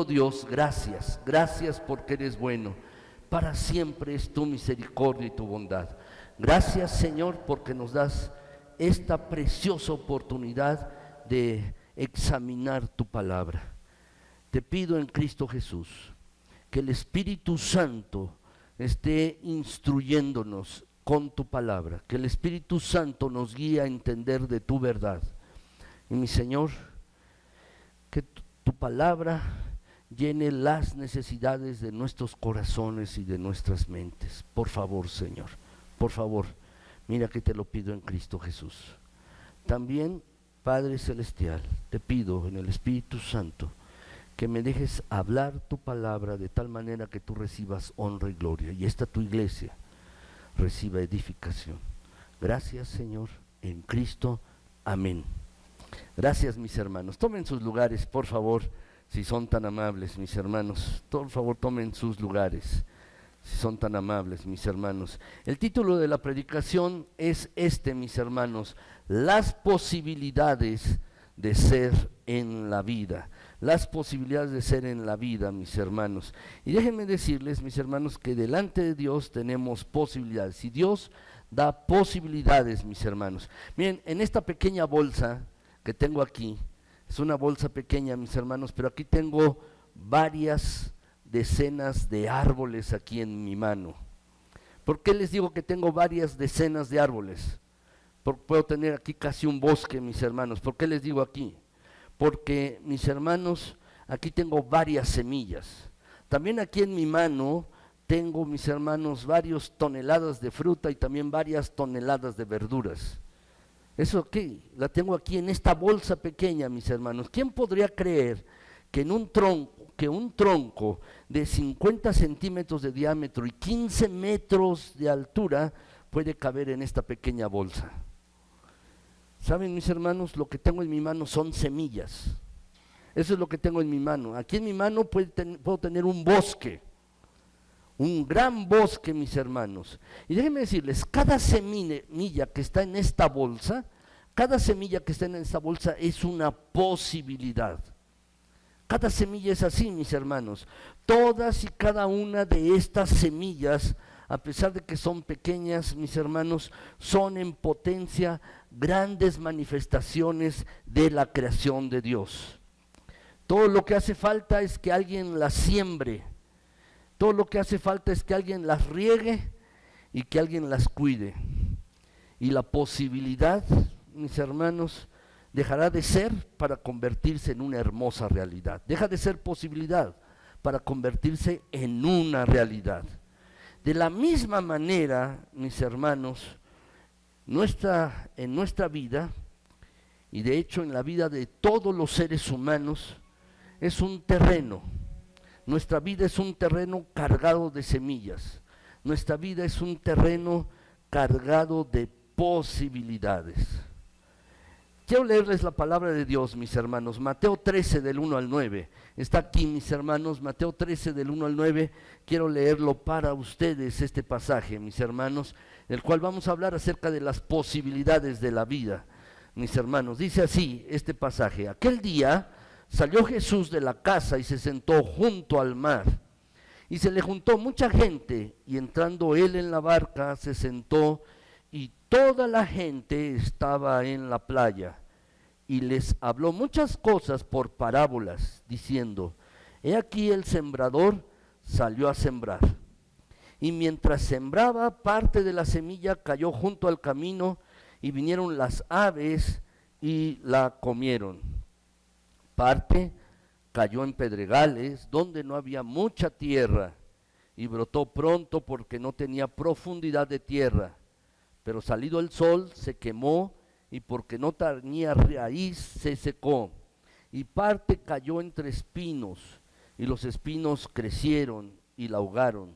Dios, gracias, gracias porque eres bueno. Para siempre es tu misericordia y tu bondad. Gracias, Señor, porque nos das esta preciosa oportunidad de examinar tu palabra. Te pido en Cristo Jesús que el Espíritu Santo esté instruyéndonos con tu palabra, que el Espíritu Santo nos guíe a entender de tu verdad. Y mi Señor, que tu palabra llene las necesidades de nuestros corazones y de nuestras mentes. Por favor, Señor, por favor, mira que te lo pido en Cristo Jesús. También, Padre Celestial, te pido en el Espíritu Santo que me dejes hablar tu palabra de tal manera que tú recibas honra y gloria, y esta tu iglesia reciba edificación. Gracias, Señor, en Cristo, amén. Gracias, mis hermanos. Tomen sus lugares, por favor. Si son tan amables, mis hermanos, por favor tomen sus lugares, si son tan amables, mis hermanos. El título de la predicación es este, mis hermanos: las posibilidades de ser en la vida. Las posibilidades de ser en la vida, mis hermanos. Y déjenme decirles, mis hermanos, que delante de Dios tenemos posibilidades. Y Dios da posibilidades, mis hermanos. Miren, en esta pequeña bolsa que tengo aquí, es una bolsa pequeña, mis hermanos, pero aquí tengo varias decenas de árboles aquí en mi mano. ¿Por qué les digo que tengo varias decenas de árboles? Puedo tener aquí casi un bosque, mis hermanos. ¿Por qué les digo aquí? Porque, mis hermanos, aquí tengo varias semillas. También aquí en mi mano tengo, mis hermanos, varias toneladas de fruta y también varias toneladas de verduras. Eso aquí, la tengo aquí en esta bolsa pequeña, mis hermanos. ¿Quién podría creer que en un tronco de 50 centímetros de diámetro y 15 metros de altura puede caber en esta pequeña bolsa? ¿Saben, mis hermanos? Lo que tengo en mi mano son semillas. Eso es lo que tengo en mi mano. Aquí en mi mano puedo tener un bosque, un gran bosque, mis hermanos. Y déjenme decirles, cada semilla que está en esta bolsa, es una posibilidad. Cada semilla es así, mis hermanos. Todas y cada una de estas semillas, a pesar de que son pequeñas, mis hermanos, son en potencia grandes manifestaciones de la creación de Dios. Todo lo que hace falta es que alguien las siembre. Todo lo que hace falta es que alguien las riegue y que alguien las cuide. Y la posibilidad, mis hermanos, dejará de ser para convertirse en una hermosa realidad. Deja de ser posibilidad para convertirse en una realidad. De la misma manera, mis hermanos, en nuestra vida, y de hecho en la vida de todos los seres humanos, es un terreno. Nuestra vida es un terreno cargado de semillas. Nuestra vida es un terreno cargado de posibilidades. Quiero leerles la palabra de Dios, mis hermanos. Mateo 13 del 1 al 9. Está aquí, mis hermanos, Mateo 13 del 1 al 9. Quiero leerlo para ustedes, este pasaje, mis hermanos, en el cual vamos a hablar acerca de las posibilidades de la vida, mis hermanos. Dice así este pasaje: aquel día salió Jesús de la casa y se sentó junto al mar. Y se le juntó mucha gente, y entrando él en la barca se sentó, y toda la gente estaba en la playa. Y les habló muchas cosas por parábolas, diciendo: he aquí el sembrador salió a sembrar. Y mientras sembraba, parte de la semilla cayó junto al camino, y vinieron las aves y la comieron. Parte cayó en pedregales, donde no había mucha tierra, y brotó pronto porque no tenía profundidad de tierra. Pero salido el sol se quemó, y porque no tenía raíz se secó. Y parte cayó entre espinos, y los espinos crecieron y la ahogaron.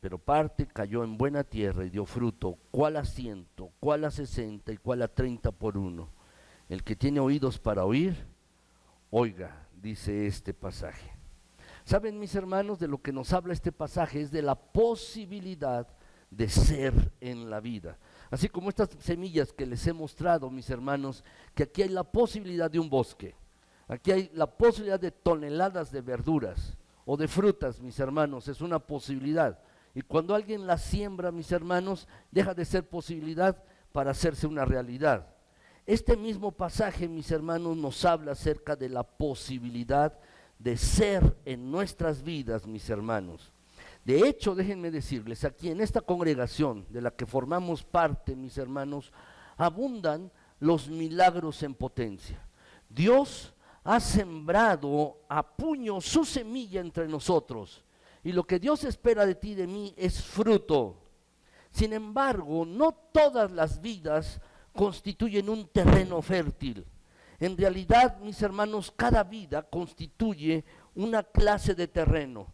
Pero parte cayó en buena tierra y dio fruto, cuál a 100, cuál a 60 y cuál a 30 por uno. El que tiene oídos para oír, oiga. dice este pasaje. Saben, mis hermanos, de lo que nos habla este pasaje es de la posibilidad de ser en la vida. Así como estas semillas que les he mostrado, mis hermanos, que aquí hay la posibilidad de un bosque, aquí hay la posibilidad de toneladas de verduras o de frutas, mis hermanos, es una posibilidad. Y cuando alguien la siembra, mis hermanos, deja de ser posibilidad para hacerse una realidad. Este mismo pasaje, mis hermanos, nos habla acerca de la posibilidad de ser en nuestras vidas, mis hermanos. De hecho, déjenme decirles, aquí en esta congregación de la que formamos parte, mis hermanos, abundan los milagros en potencia. Dios ha sembrado a puño su semilla entre nosotros, y lo que Dios espera de ti y de mí es fruto. Sin embargo, no todas las vidas constituyen un terreno fértil. En realidad, mis hermanos, cada vida constituye una clase de terreno.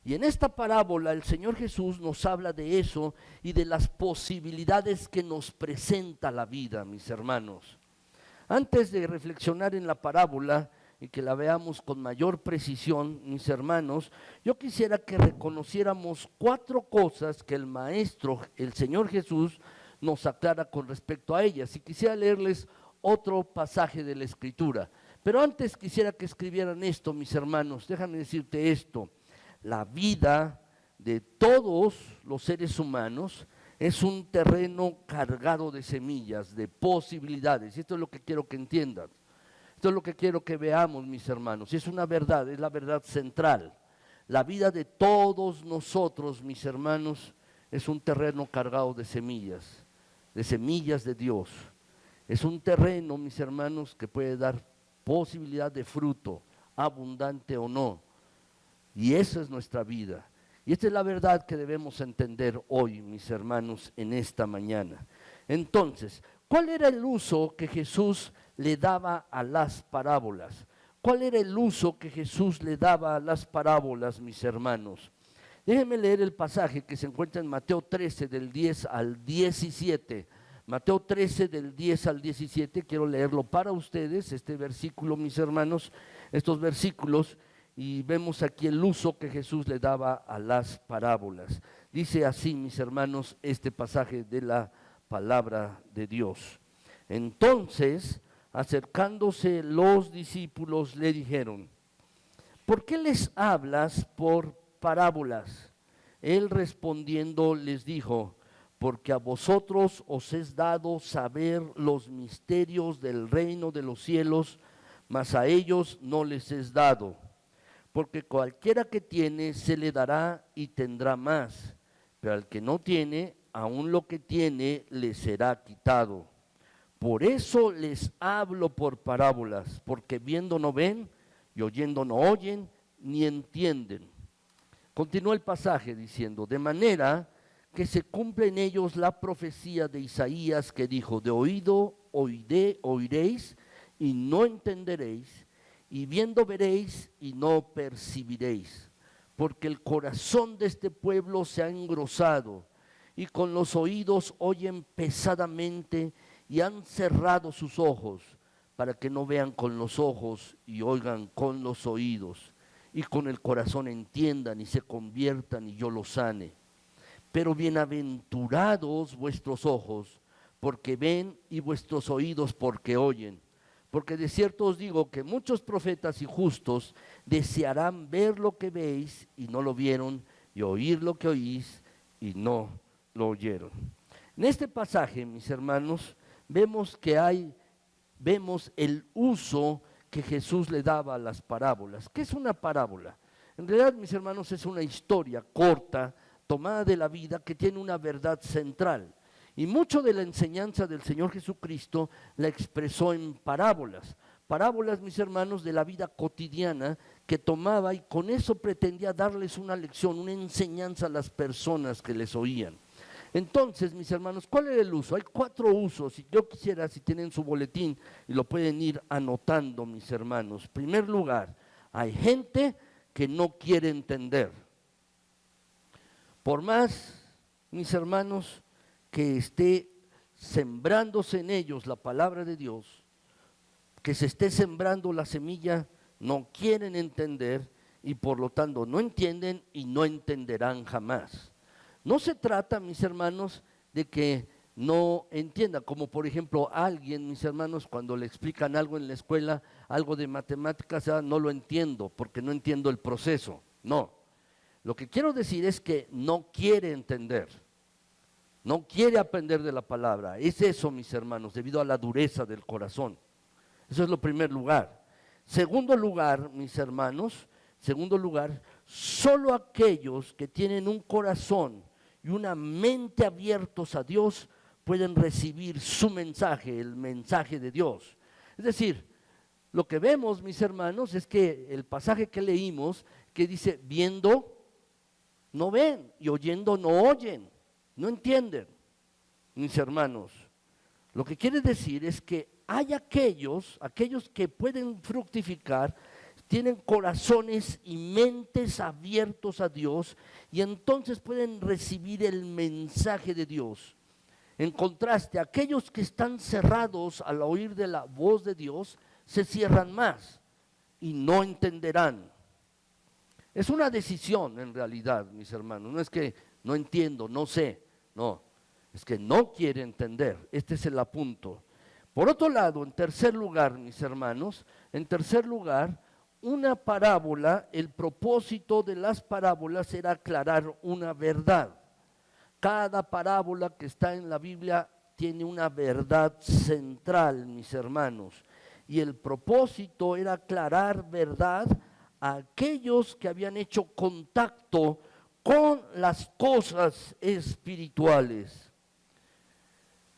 Y en esta parábola el Señor Jesús nos habla de eso y de las posibilidades que nos presenta la vida, mis hermanos. Antes de reflexionar en la parábola y que la veamos con mayor precisión, mis hermanos, yo quisiera que reconociéramos 4 cosas que el Maestro, el Señor Jesús, nos aclara con respecto a ellas. Y quisiera leerles otro pasaje de la Escritura. Pero antes quisiera que escribieran esto, mis hermanos. Déjame decirte esto. La vida de todos los seres humanos es un terreno cargado de semillas, de posibilidades. Y esto es lo que quiero que entiendan. Esto es lo que quiero que veamos, mis hermanos. Y es una verdad, es la verdad central. La vida de todos nosotros, mis hermanos, es un terreno cargado de semillas de Dios. Es un terreno, mis hermanos, que puede dar posibilidad de fruto, abundante o no. Y esa es nuestra vida. Y esta es la verdad que debemos entender hoy, mis hermanos, en esta mañana. Entonces, ¿cuál era el uso que Jesús le daba a las parábolas? ¿Cuál era el uso que Jesús le daba a las parábolas, mis hermanos? Déjenme leer el pasaje que se encuentra en Mateo 13, del 10 al 17. Mateo 13, del 10 al 17, quiero leerlo para ustedes, este versículo, mis hermanos, estos versículos, y vemos aquí el uso que Jesús le daba a las parábolas. Dice así, mis hermanos, este pasaje de la palabra de Dios. Entonces, acercándose los discípulos, le dijeron: ¿por qué les hablas por parábolas? Él respondiendo les dijo: porque a vosotros os es dado saber los misterios del reino de los cielos, mas a ellos no les es dado. Porque cualquiera que tiene se le dará y tendrá más, pero al que no tiene, aun lo que tiene le será quitado. Por eso les hablo por parábolas, porque viendo no ven, y oyendo no oyen, ni entienden. Continúa el pasaje diciendo: de manera que se cumple en ellos la profecía de Isaías que dijo: de oído oiréis y no entenderéis, y viendo veréis y no percibiréis, porque el corazón de este pueblo se ha engrosado, y con los oídos oyen pesadamente, y han cerrado sus ojos, para que no vean con los ojos y oigan con los oídos, y con el corazón entiendan y se conviertan y yo los sane. Pero bienaventurados vuestros ojos, porque ven, y vuestros oídos porque oyen. Porque de cierto os digo que muchos profetas y justos desearán ver lo que veis y no lo vieron, y oír lo que oís y no lo oyeron. En este pasaje, mis hermanos, vemos el uso que Jesús le daba a las parábolas. ¿Qué es una parábola? En realidad, mis hermanos, es una historia corta, tomada de la vida, que tiene una verdad central. Y mucho de la enseñanza del Señor Jesucristo la expresó en parábolas. Parábolas, mis hermanos, de la vida cotidiana que tomaba, y con eso pretendía darles una lección, una enseñanza a las personas que les oían. Entonces, mis hermanos, ¿cuál era el uso? Hay 4 usos, y yo quisiera, si tienen su boletín, y lo pueden ir anotando, mis hermanos. En primer lugar, hay gente que no quiere entender. Por más, mis hermanos, que esté sembrándose en ellos la palabra de Dios, que se esté sembrando la semilla, no quieren entender y por lo tanto no entienden y no entenderán jamás. No se trata, mis hermanos, de que no entienda, como por ejemplo alguien, mis hermanos, cuando le explican algo en la escuela, algo de matemáticas, no lo entiendo porque no entiendo el proceso. No, lo que quiero decir es que no quiere entender, no quiere aprender de la palabra. Es eso, mis hermanos, debido a la dureza del corazón. Eso es lo primer lugar. Segundo lugar, mis hermanos, solo aquellos que tienen un corazón y una mente abiertos a Dios pueden recibir su mensaje, el mensaje de Dios. Es decir, lo que vemos, mis hermanos, es que el pasaje que leímos, que dice, viendo no ven y oyendo no oyen, no entienden, mis hermanos. Lo que quiere decir es que hay aquellos que pueden fructificar, tienen corazones y mentes abiertos a Dios y entonces pueden recibir el mensaje de Dios. En contraste, aquellos que están cerrados al oír de la voz de Dios, se cierran más y no entenderán. Es una decisión en realidad, mis hermanos, no es que no entiendo, no sé, no, es que no quiere entender, este es el apunto. Por otro lado, en tercer lugar, mis hermanos, una parábola, el propósito de las parábolas era aclarar una verdad. Cada parábola que está en la Biblia tiene una verdad central, mis hermanos, y el propósito era aclarar verdad a aquellos que habían hecho contacto con las cosas espirituales.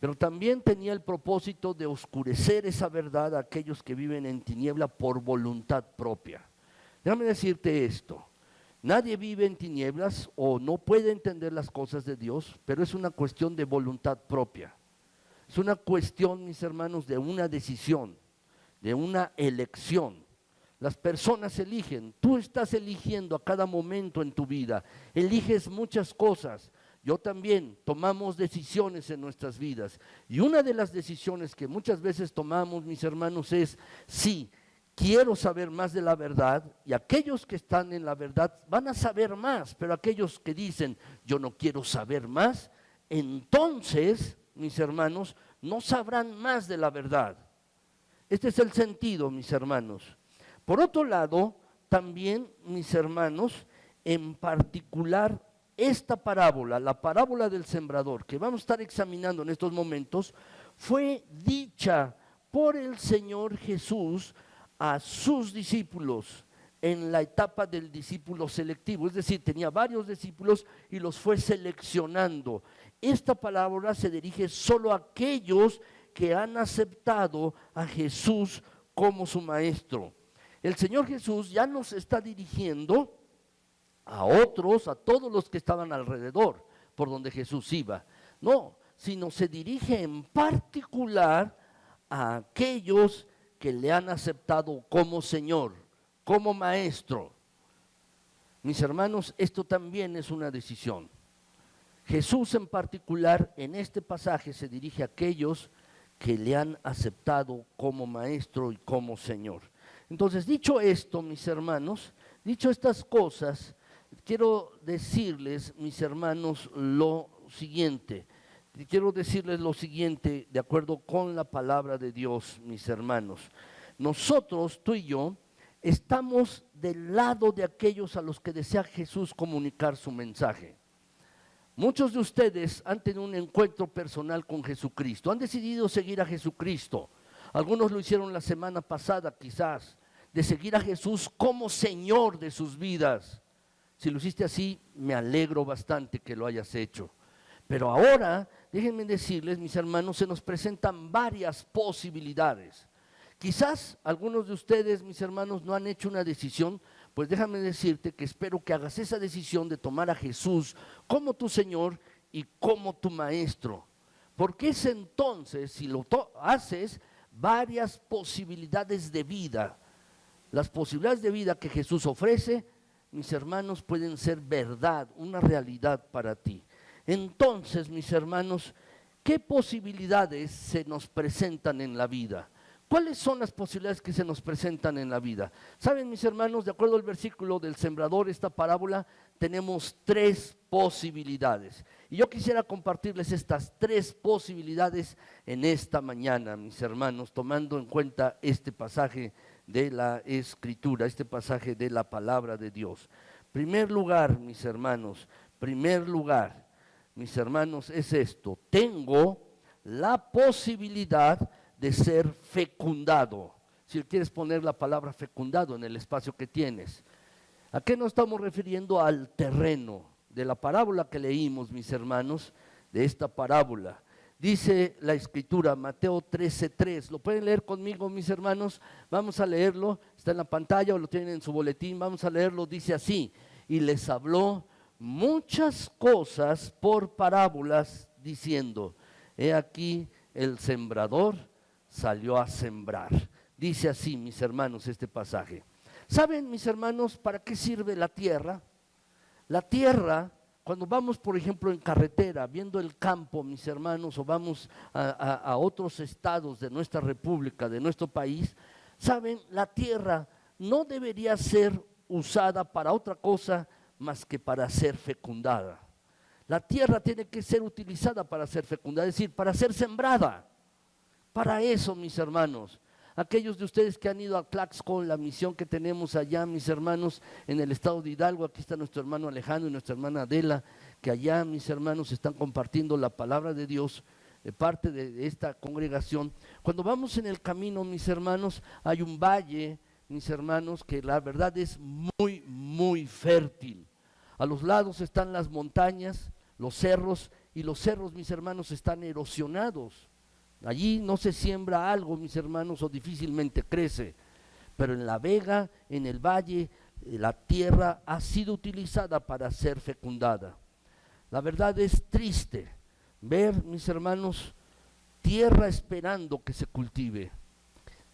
Pero también tenía el propósito de oscurecer esa verdad a aquellos que viven en tiniebla por voluntad propia. Déjame decirte esto, nadie vive en tinieblas o no puede entender las cosas de Dios, pero es una cuestión de voluntad propia. Es una cuestión, mis hermanos, de una decisión, de una elección. Las personas eligen, tú estás eligiendo a cada momento en tu vida, eliges muchas cosas. Yo también tomamos decisiones en nuestras vidas y una de las decisiones que muchas veces tomamos, mis hermanos, es sí, quiero saber más de la verdad y aquellos que están en la verdad van a saber más, pero aquellos que dicen yo no quiero saber más, entonces, mis hermanos, no sabrán más de la verdad. Este es el sentido, mis hermanos. Por otro lado, también, mis hermanos, en particular esta parábola, la parábola del sembrador, que vamos a estar examinando en estos momentos, fue dicha por el Señor Jesús a sus discípulos en la etapa del discípulo selectivo, es decir, tenía varios discípulos y los fue seleccionando. Esta parábola se dirige solo a aquellos que han aceptado a Jesús como su maestro. El Señor Jesús ya nos está dirigiendo a otros, a todos los que estaban alrededor, por donde Jesús iba. No, sino se dirige en particular a aquellos que le han aceptado como Señor, como Maestro. Mis hermanos, esto también es una decisión. Jesús en particular en este pasaje se dirige a aquellos que le han aceptado como Maestro y como Señor. Entonces, dicho esto, mis hermanos, dicho estas cosas, quiero decirles, mis hermanos, lo siguiente. Quiero decirles lo siguiente, de acuerdo con la palabra de Dios, mis hermanos. Nosotros, tú y yo, estamos del lado de aquellos a los que desea Jesús comunicar su mensaje. Muchos de ustedes han tenido un encuentro personal con Jesucristo, han decidido seguir a Jesucristo. Algunos lo hicieron la semana pasada, quizás, de seguir a Jesús como Señor de sus vidas. Si lo hiciste así, me alegro bastante que lo hayas hecho. Pero ahora, déjenme decirles, mis hermanos, se nos presentan varias posibilidades. Quizás algunos de ustedes, mis hermanos, no han hecho una decisión, pues déjame decirte que espero que hagas esa decisión de tomar a Jesús como tu Señor y como tu Maestro. Porque es entonces, si lo haces, varias posibilidades de vida. Las posibilidades de vida que Jesús ofrece, mis hermanos, pueden ser verdad, una realidad para ti. Entonces, mis hermanos, ¿qué posibilidades se nos presentan en la vida? ¿Cuáles son las posibilidades que se nos presentan en la vida? Saben, mis hermanos, de acuerdo al versículo del sembrador, esta parábola, tenemos 3 posibilidades. Y yo quisiera compartirles estas 3 posibilidades en esta mañana, mis hermanos, tomando en cuenta este pasaje de la Escritura, este pasaje de la palabra de Dios. Primer lugar, mis hermanos, es esto: tengo la posibilidad de ser fecundado. Si quieres poner la palabra fecundado en el espacio que tienes. ¿A qué nos estamos refiriendo? Al terreno de la parábola que leímos, mis hermanos, de esta parábola. Dice la Escritura, Mateo 13:3. ¿Lo pueden leer conmigo, mis hermanos? Vamos a leerlo, está en la pantalla o lo tienen en su boletín. Vamos a leerlo, dice así: y les habló muchas cosas por parábolas, diciendo, he aquí el sembrador salió a sembrar. Dice así, mis hermanos, este pasaje. ¿Saben, mis hermanos, para qué sirve la tierra? La tierra, cuando vamos, por ejemplo, en carretera, viendo el campo, mis hermanos, o vamos a otros estados de nuestra república, de nuestro país, ¿saben? La tierra no debería ser usada para otra cosa más que para ser fecundada. La tierra tiene que ser utilizada para ser fecundada, es decir, para ser sembrada. Para eso, mis hermanos, aquellos de ustedes que han ido a Tlaxcala, la misión que tenemos allá, mis hermanos, en el estado de Hidalgo, aquí está nuestro hermano Alejandro y nuestra hermana Adela, que allá, mis hermanos, están compartiendo la palabra de Dios, de parte de esta congregación. Cuando vamos en el camino, mis hermanos, hay un valle, mis hermanos, que la verdad es muy, muy fértil. A los lados están las montañas, los cerros, y los cerros, mis hermanos, están erosionados. Allí no se siembra algo, mis hermanos, o difícilmente crece, pero en la vega, en el valle, la tierra ha sido utilizada para ser fecundada. La verdad es triste ver, mis hermanos, tierra esperando que se cultive,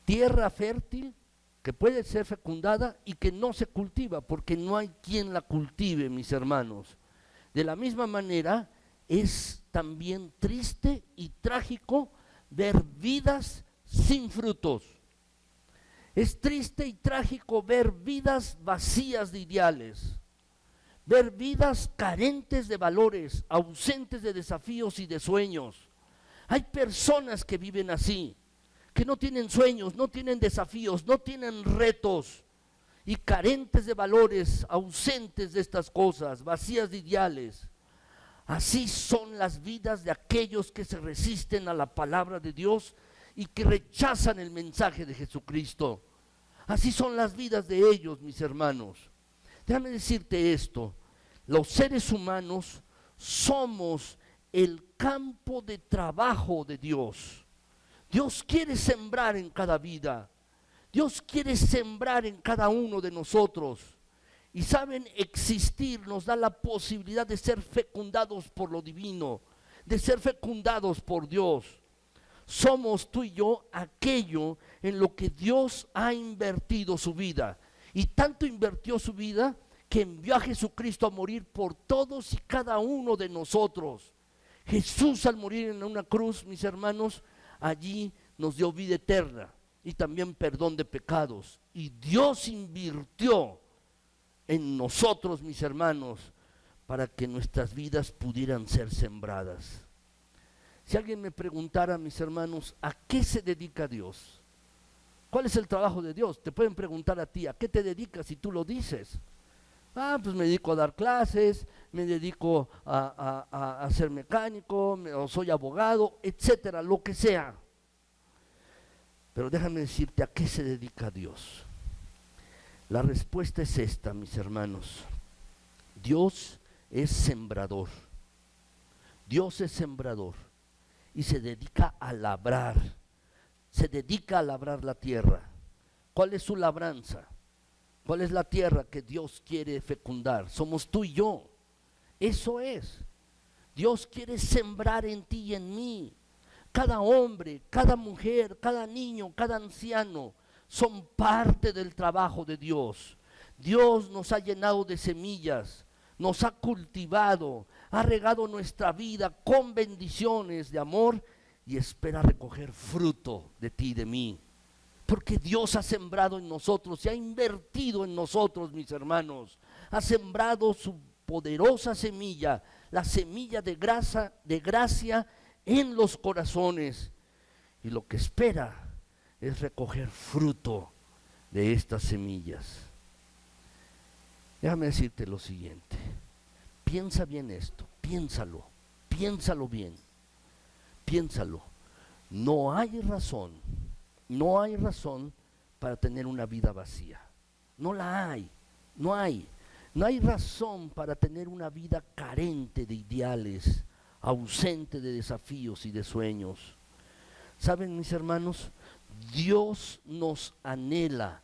tierra fértil que puede ser fecundada y que no se cultiva porque no hay quien la cultive, mis hermanos. De la misma manera, es también triste y trágico ver vidas sin frutos. Es triste y trágico ver vidas vacías de ideales, ver vidas carentes de valores, ausentes de desafíos y de sueños. Hay personas que viven así, que no tienen sueños, no tienen desafíos, no tienen retos, y carentes de valores, ausentes de estas cosas, vacías de ideales. Así son las vidas de aquellos que se resisten a la palabra de Dios y que rechazan el mensaje de Jesucristo. Así son las vidas de ellos, mis hermanos. Déjame decirte esto: los seres humanos somos el campo de trabajo de Dios. Dios quiere sembrar en cada vida. Dios quiere sembrar en cada uno de nosotros. Y saben, existir nos da la posibilidad de ser fecundados por lo divino, de ser fecundados por Dios. Somos tú y yo aquello en lo que Dios ha invertido su vida. Y tanto invirtió su vida que envió a Jesucristo a morir por todos y cada uno de nosotros. Jesús, al morir en una cruz, mis hermanos, allí nos dio vida eterna y también perdón de pecados. Y Dios invirtió en nosotros, mis hermanos, para que nuestras vidas pudieran ser sembradas. Si alguien me preguntara, mis hermanos, ¿a qué se dedica Dios? ¿Cuál es el trabajo de Dios? Te pueden preguntar a ti, ¿a qué te dedicas? Y tú lo dices. Pues me dedico a dar clases, me dedico a ser mecánico, o soy abogado, etcétera, lo que sea. Pero déjame decirte, ¿a qué se dedica Dios? La respuesta es esta, mis hermanos. Dios es sembrador. Dios es sembrador y se dedica a labrar. Se dedica a labrar la tierra. ¿Cuál es su labranza? ¿Cuál es la tierra que Dios quiere fecundar? Somos tú y yo. Eso es. Dios quiere sembrar en ti y en mí. Cada hombre, cada mujer, cada niño, cada anciano son parte del trabajo de Dios. Dios nos ha llenado de semillas, nos ha cultivado, ha regado nuestra vida con bendiciones de amor y espera recoger fruto de ti y de mí. porque Dios ha sembrado en nosotros, se ha invertido en nosotros, mis hermanos. Ha sembrado su poderosa semilla, la semilla de gracia en los corazones. Y lo que espera es recoger fruto de estas semillas. Déjame decirte lo siguiente. Piensa bien esto, piénsalo bien, piénsalo. No hay razón para tener una vida vacía. No la hay, no hay razón para tener una vida carente de ideales, ausente de desafíos y de sueños. ¿Saben, mis hermanos? Dios nos anhela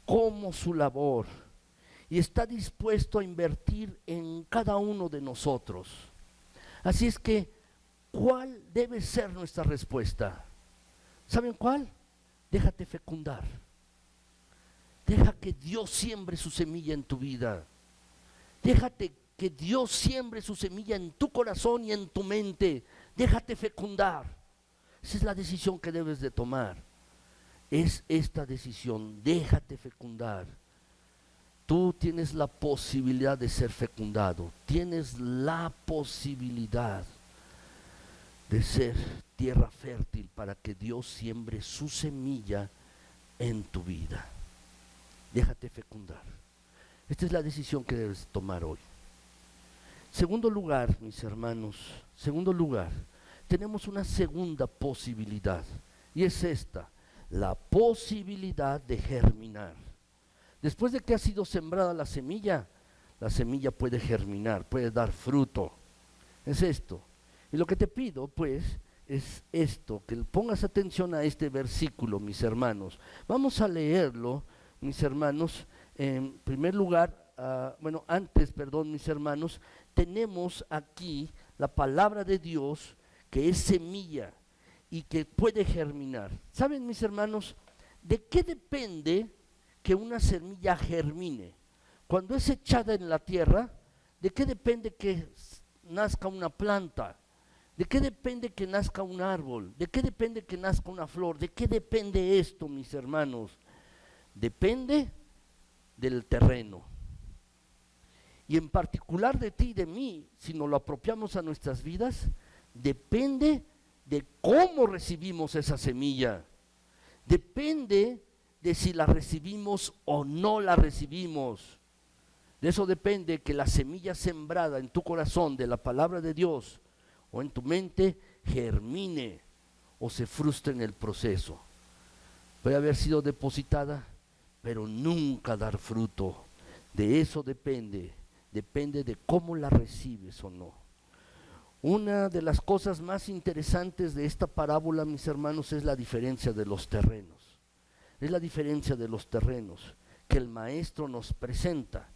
como su labor y está dispuesto a invertir en cada uno de nosotros. Así es que, ¿cuál debe ser nuestra respuesta? ¿Saben cuál? Déjate fecundar. Deja que Dios siembre su semilla en tu vida. Déjate que Dios siembre su semilla en tu corazón y en tu mente. Déjate fecundar. Esa es la decisión que debes de tomar. Es esta decisión, déjate fecundar. Tú tienes la posibilidad de ser fecundado. Tienes la posibilidad de ser tierra fértil para que Dios siembre su semilla en tu vida. Déjate fecundar. Esta es la decisión que debes tomar hoy. Segundo lugar, mis hermanos, tenemos una segunda posibilidad, y es esta, la posibilidad de germinar. Después de que ha sido sembrada la semilla puede germinar, puede dar fruto. Es esto. Y lo que te pido, pues, es esto, que pongas atención a este versículo, mis hermanos. Vamos a leerlo, mis hermanos. En primer lugar, mis hermanos, tenemos aquí la palabra de Dios, que es semilla y que puede germinar. ¿Saben, mis hermanos, de qué depende que una semilla germine? Cuando es echada en la tierra, ¿de qué depende que nazca una planta? ¿De qué depende que nazca un árbol? ¿De qué depende que nazca una flor? ¿De qué depende esto, mis hermanos? Depende del terreno. Y en particular de ti y de mí, si nos lo apropiamos a nuestras vidas, depende de cómo recibimos esa semilla. Depende de si la recibimos o no la recibimos. De eso depende que la semilla sembrada en tu corazón de la palabra de Dios o en tu mente germine o se frustre en el proceso. Puede haber sido depositada, pero nunca dar fruto. De eso depende de cómo la recibes o no. Una de las cosas más interesantes de esta parábola, mis hermanos, es la diferencia de los terrenos. Es la diferencia de los terrenos que el maestro nos presenta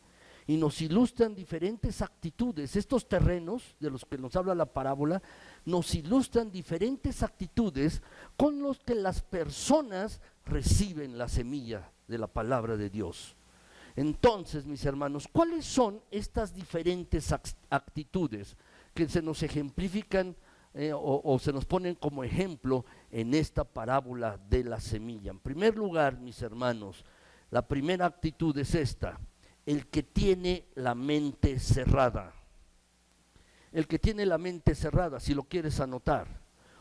y nos ilustran diferentes actitudes. Estos terrenos de los que nos habla la parábola nos ilustran diferentes actitudes con los que las personas reciben la semilla de la palabra de Dios. Entonces, mis hermanos, ¿cuáles son estas diferentes actitudes que se nos ejemplifican o se nos ponen como ejemplo en esta parábola de la semilla? En primer lugar, mis hermanos, la primera actitud es esta: el que tiene la mente cerrada. El que tiene la mente cerrada, si lo quieres anotar,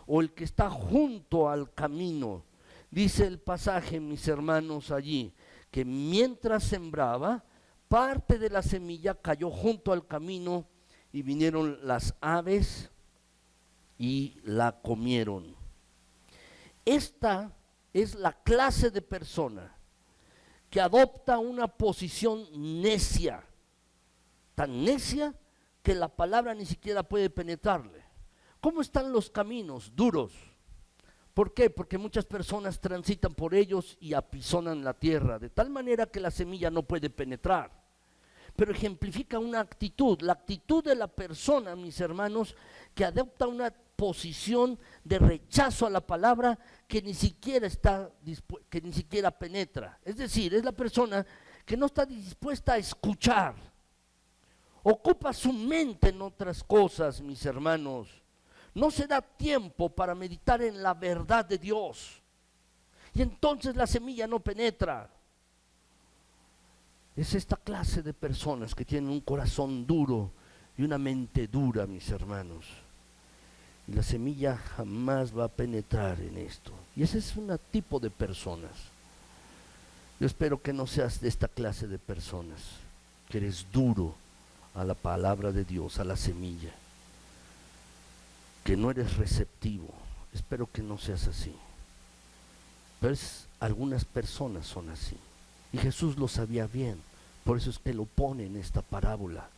o el que está junto al camino. Dice el pasaje, mis hermanos, allí, que mientras sembraba, parte de la semilla cayó junto al camino y vinieron las aves y la comieron. Esta es la clase de persona que adopta una posición necia, tan necia que la palabra ni siquiera puede penetrarle. ¿Cómo están los caminos? Duros. ¿Por qué? Porque muchas personas transitan por ellos y apisonan la tierra, de tal manera que la semilla no puede penetrar. Pero ejemplifica una actitud, la actitud de la persona, mis hermanos, que adopta una posición de rechazo a la palabra que ni siquiera penetra. Es decir, es la persona que no está dispuesta a escuchar. Ocupa su mente en otras cosas, mis hermanos. No se da tiempo para meditar en la verdad de Dios. y entonces la semilla no penetra. Es esta clase de personas que tienen un corazón duro y una mente dura, mis hermanos. Y la semilla jamás va a penetrar en esto. Y ese es un tipo de personas. Yo espero que no seas de esta clase de personas, que eres duro a la palabra de Dios, a la semilla, que no eres receptivo. Espero que no seas así. Pero algunas personas son así. Y Jesús lo sabía bien. Por eso es que lo pone en esta parábola.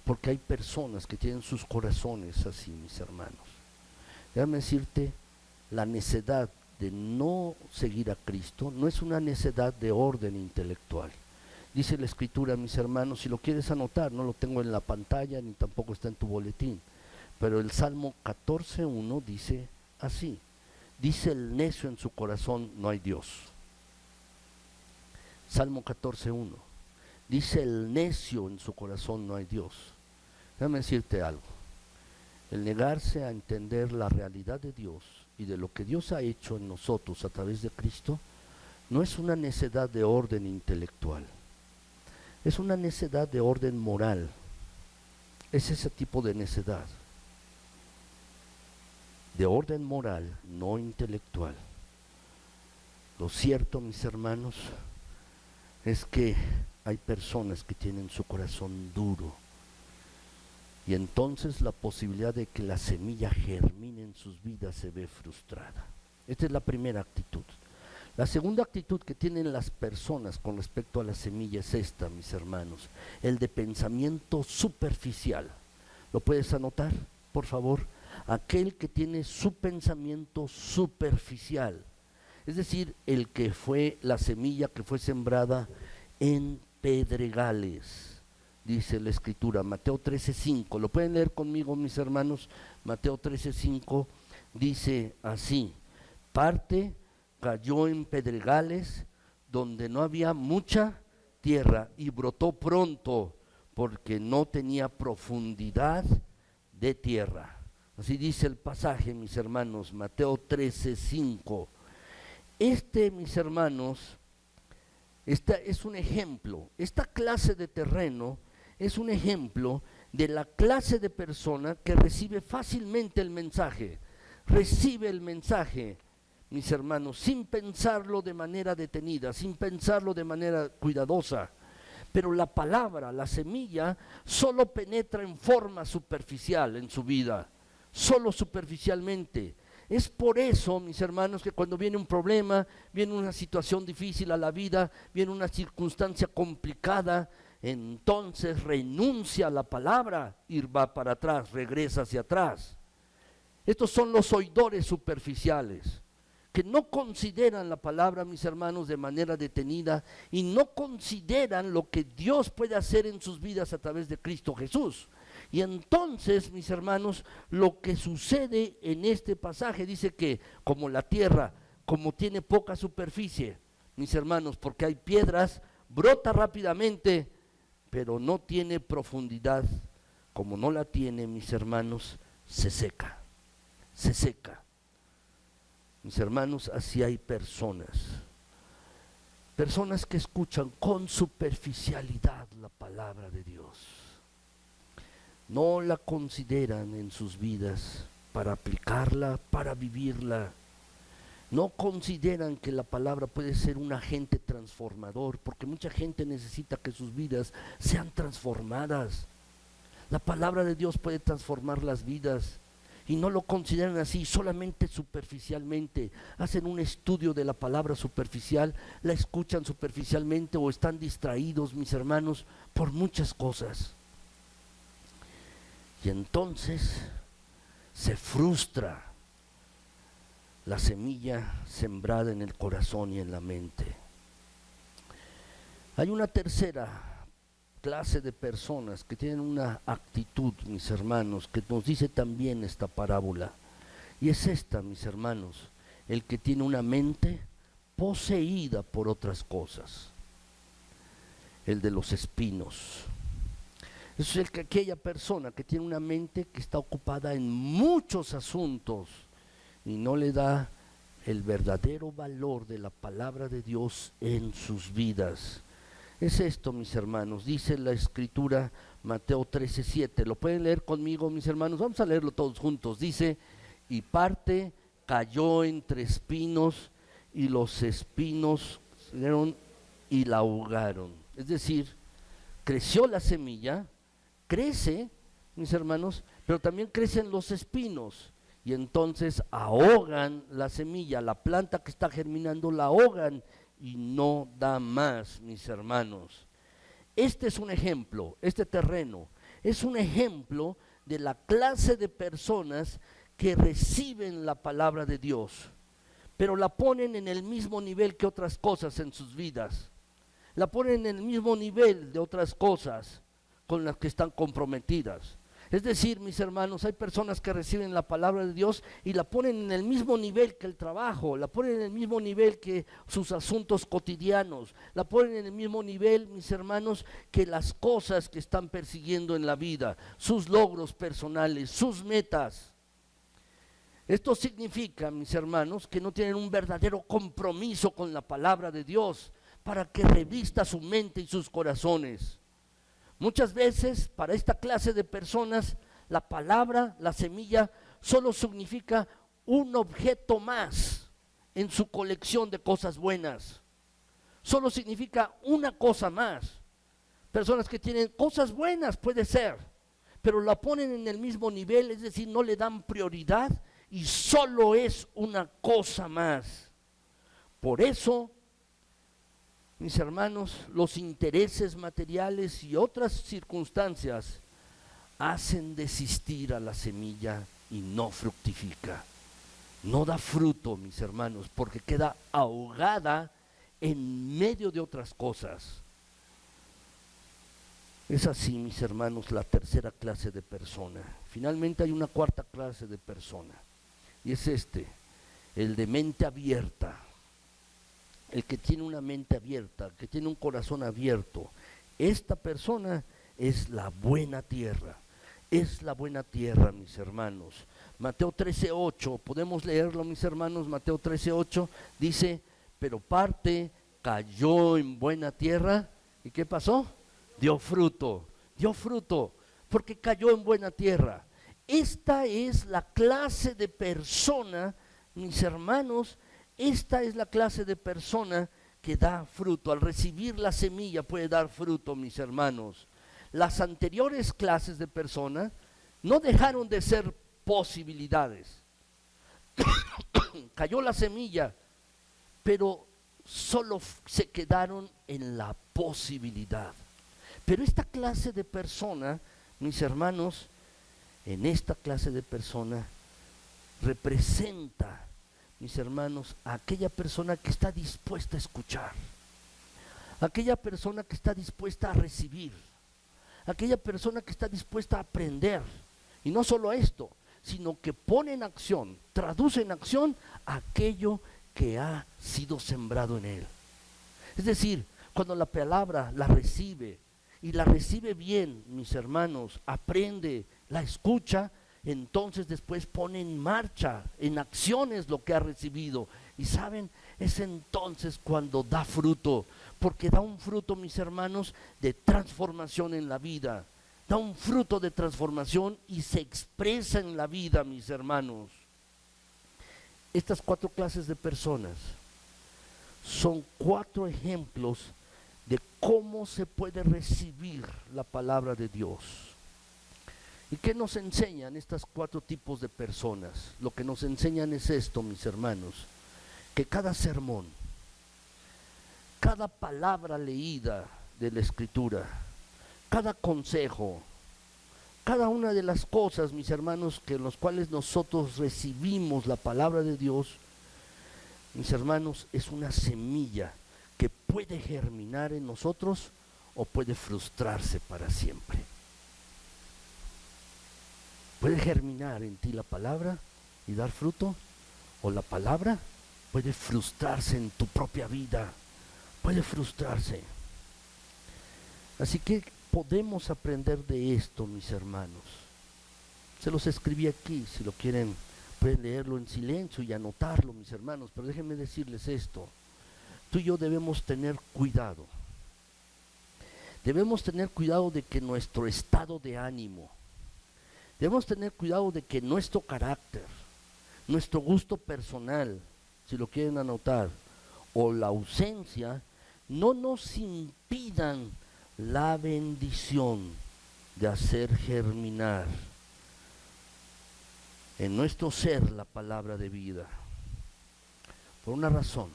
Porque hay personas que tienen sus corazones así, mis hermanos. Déjame decirte, la necedad de no seguir a Cristo no es una necedad de orden intelectual. Dice la Escritura, mis hermanos, si lo quieres anotar, no lo tengo en la pantalla ni tampoco está en tu boletín, pero el Salmo 14:1 dice así: dice el necio en su corazón, no hay Dios. Salmo 14:1. Dice el necio en su corazón, no hay Dios. Déjame decirte algo. El negarse a entender la realidad de Dios y de lo que Dios ha hecho en nosotros a través de Cristo, no es una necedad de orden intelectual. Es una necedad de orden moral. Es ese tipo de necedad. De orden moral, no intelectual. Lo cierto, mis hermanos, es que hay personas que tienen su corazón duro. Y entonces la posibilidad de que la semilla germine en sus vidas se ve frustrada. Esta es la primera actitud. La segunda actitud que tienen las personas con respecto a la semilla es esta, mis hermanos: el de pensamiento superficial. ¿Lo puedes anotar, por favor? Aquel que tiene su pensamiento superficial. Es decir, el que fue la semilla que fue sembrada en pedregales. Dice la Escritura, Mateo 13:5, lo pueden leer conmigo, mis hermanos. Mateo 13:5 dice así: parte cayó en pedregales donde no había mucha tierra y brotó pronto porque no tenía profundidad de tierra. Así dice el pasaje, mis hermanos, Mateo 13:5. Mis hermanos, es un ejemplo. Esta clase de terreno es un ejemplo de la clase de persona que recibe fácilmente el mensaje. Recibe el mensaje, mis hermanos, sin pensarlo de manera detenida, sin pensarlo de manera cuidadosa. Pero la palabra, la semilla, solo penetra en forma superficial en su vida, solo superficialmente. Es por eso, mis hermanos, que cuando viene un problema, viene una situación difícil a la vida, viene una circunstancia complicada, entonces renuncia a la palabra y va para atrás, regresa hacia atrás. Estos son los oidores superficiales, que no consideran la palabra, mis hermanos, de manera detenida y no consideran lo que Dios puede hacer en sus vidas a través de Cristo Jesús. Y entonces, mis hermanos, lo que sucede en este pasaje dice que como la tierra, como tiene poca superficie, mis hermanos, porque hay piedras, brota rápidamente, pero no tiene profundidad. Como no la tiene, mis hermanos, se seca, se seca. Mis hermanos, así hay personas que escuchan con superficialidad la palabra de Dios. No la consideran en sus vidas para aplicarla, para vivirla. No consideran que la palabra puede ser un agente transformador, porque mucha gente necesita que sus vidas sean transformadas. La palabra de Dios puede transformar las vidas y no lo consideran así, solamente superficialmente. Hacen un estudio de la palabra superficial, la escuchan superficialmente o están distraídos, mis hermanos, por muchas cosas. Y entonces se frustra la semilla sembrada en el corazón y en la mente. Hay una tercera clase de personas que tienen una actitud, mis hermanos, que nos dice también esta parábola. Y es esta, mis hermanos: el que tiene una mente poseída por otras cosas. El de los espinos. Eso es aquella persona que tiene una mente que está ocupada en muchos asuntos y no le da el verdadero valor de la palabra de Dios en sus vidas. Es esto, mis hermanos, dice la Escritura, Mateo 13:7. ¿Lo pueden leer conmigo, mis hermanos? Vamos a leerlo todos juntos. Dice: y parte cayó entre espinos, y los espinos salieron y la ahogaron. Es decir, creció la semilla, crece, mis hermanos, pero también crecen los espinos, y entonces ahogan la semilla, la planta que está germinando la ahogan y no da más, mis hermanos. Este es un ejemplo, este terreno es un ejemplo de la clase de personas que reciben la palabra de Dios, pero la ponen en el mismo nivel que otras cosas en sus vidas. La ponen en el mismo nivel de otras cosas con las que están comprometidas. Es decir, mis hermanos, hay personas que reciben la palabra de Dios y la ponen en el mismo nivel que el trabajo, la ponen en el mismo nivel que sus asuntos cotidianos, la ponen en el mismo nivel, mis hermanos, que las cosas que están persiguiendo en la vida, sus logros personales, sus metas. Esto significa, mis hermanos, que no tienen un verdadero compromiso con la palabra de Dios para que revista su mente y sus corazones. Muchas veces para esta clase de personas la palabra, la semilla, solo significa un objeto más en su colección de cosas buenas. Solo significa una cosa más. Personas que tienen cosas buenas, puede ser, pero la ponen en el mismo nivel, es decir, no le dan prioridad y solo es una cosa más. Por eso, mis hermanos, los intereses materiales y otras circunstancias hacen desistir a la semilla y no fructifica. No da fruto, mis hermanos, porque queda ahogada en medio de otras cosas. Es así, mis hermanos, la tercera clase de persona. Finalmente hay una cuarta clase de persona, y es el de mente abierta. El que tiene una mente abierta, que tiene un corazón abierto. Esta persona es la buena tierra. Es la buena tierra, mis hermanos. Mateo 13:8, podemos leerlo, mis hermanos. Mateo 13:8 dice: pero parte cayó en buena tierra. ¿Y qué pasó? Dio fruto, porque cayó en buena tierra. Esta es la clase de persona, mis hermanos. Esta es la clase de persona que da fruto. Al recibir la semilla puede dar fruto, mis hermanos. Las anteriores clases de persona no dejaron de ser posibilidades. Cayó la semilla, pero solo se quedaron en la posibilidad. Pero esta clase de persona, mis hermanos, en esta clase de persona representa, mis hermanos, a aquella persona que está dispuesta a escuchar, aquella persona que está dispuesta a recibir, aquella persona que está dispuesta a aprender. Y no solo esto, sino que pone en acción, traduce en acción aquello que ha sido sembrado en él. Es decir, cuando la palabra la recibe, y la recibe bien, mis hermanos, aprende, la escucha, entonces después pone en marcha, en acciones lo que ha recibido. Y saben, es entonces cuando da fruto, porque da un fruto, mis hermanos, de transformación en la vida. Da un fruto de transformación y se expresa en la vida, mis hermanos. Estas cuatro clases de personas son cuatro ejemplos de cómo se puede recibir la palabra de Dios. ¿Y qué nos enseñan estas cuatro tipos de personas? Lo que nos enseñan es esto, mis hermanos, que cada sermón, cada palabra leída de la Escritura, cada consejo, cada una de las cosas, mis hermanos, que en los cuales nosotros recibimos la palabra de Dios, mis hermanos, es una semilla que puede germinar en nosotros o puede frustrarse para siempre. Puede germinar en ti la palabra y dar fruto, o la palabra puede frustrarse en tu propia vida, puede frustrarse. Así que podemos aprender de esto, mis hermanos. Se los escribí aquí, si lo quieren Pueden leerlo en silencio y anotarlo, mis hermanos, pero déjenme decirles esto. Tú y yo debemos tener cuidado. Debemos tener cuidado de que nuestro estado de ánimo, debemos tener cuidado de que nuestro carácter, nuestro gusto personal, si lo quieren anotar, o la ausencia, no nos impidan la bendición de hacer germinar en nuestro ser la palabra de vida. Por una razón,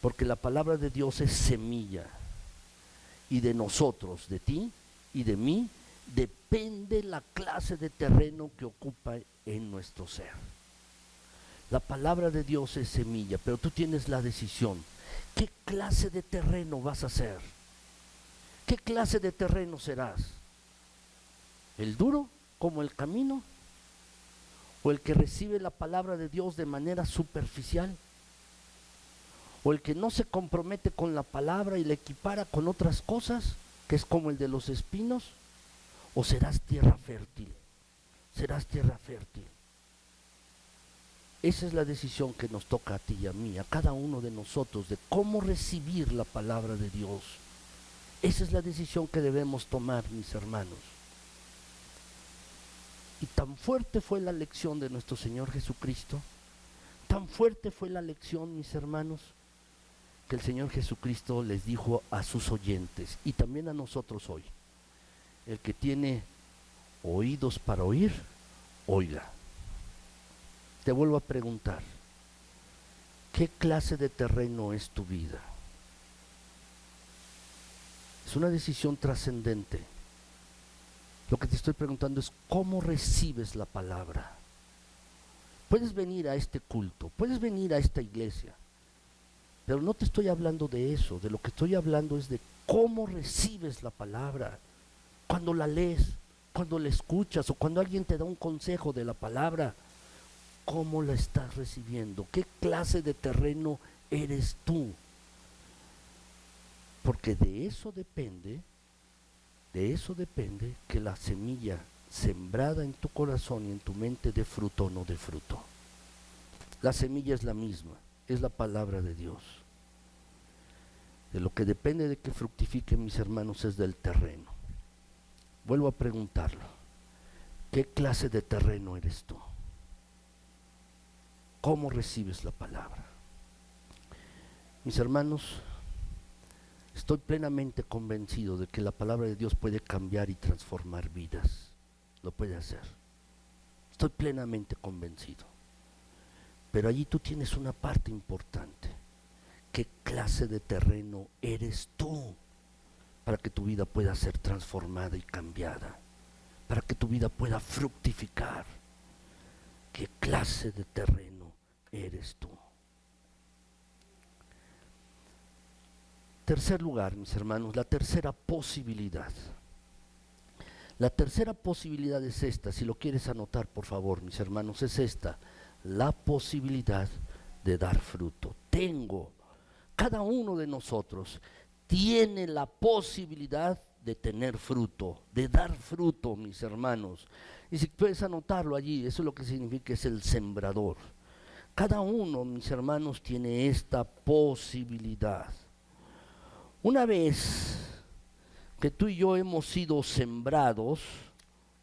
porque la palabra de Dios es semilla, y de nosotros, de ti y de mí, depende la clase de terreno que ocupa en nuestro ser. La palabra de Dios es semilla, pero tú tienes la decisión. ¿Qué clase de terreno vas a ser? ¿Qué clase de terreno serás? ¿El duro como el camino? ¿O el que recibe la palabra de Dios de manera superficial? ¿O el que no se compromete con la palabra y la equipara con otras cosas, que es como el de los espinos? ¿O serás tierra fértil? Serás tierra fértil. Esa es la decisión que nos toca a ti y a mí, a cada uno de nosotros, de cómo recibir la palabra de Dios. Esa es la decisión que debemos tomar, mis hermanos. Y tan fuerte fue la lección de nuestro Señor Jesucristo, tan fuerte fue la lección, mis hermanos, que el Señor Jesucristo les dijo a sus oyentes y también a nosotros hoy: el que tiene oídos para oír, oiga. Te vuelvo a preguntar, ¿qué clase de terreno es tu vida? Es una decisión trascendente. Lo que te estoy preguntando es cómo recibes la palabra. Puedes venir a este culto, puedes venir a esta iglesia, pero no te estoy hablando de eso. De lo que estoy hablando es de cómo recibes la palabra. Cuando la lees, cuando la escuchas, o cuando alguien te da un consejo de la palabra, ¿cómo la estás recibiendo? ¿Qué clase de terreno eres tú? Porque de eso depende que la semilla sembrada en tu corazón y en tu mente dé fruto o no dé fruto. La semilla es la misma, es la palabra de Dios. De lo que depende de que fructifique, mis hermanos, es del terreno. Vuelvo a preguntarlo: ¿qué clase de terreno eres tú? ¿Cómo recibes la palabra? Mis hermanos, estoy plenamente convencido de que la palabra de Dios puede cambiar y transformar vidas. Lo puede hacer. Estoy plenamente convencido. Pero allí tú tienes una parte importante. ¿Qué clase de terreno eres tú para que tu vida pueda ser transformada y cambiada? Para que tu vida pueda fructificar. ¿Qué clase de terreno eres tú? Tercer lugar, mis hermanos, la tercera posibilidad. La tercera posibilidad es esta, si lo quieres anotar, por favor, mis hermanos, es esta: la posibilidad de dar fruto. Cada uno de nosotros tiene la posibilidad de tener fruto, de dar fruto, mis hermanos. Y si puedes anotarlo allí, eso es lo que significa, es el sembrador. Cada uno, mis hermanos, tiene esta posibilidad. Una vez que tú y yo hemos sido sembrados,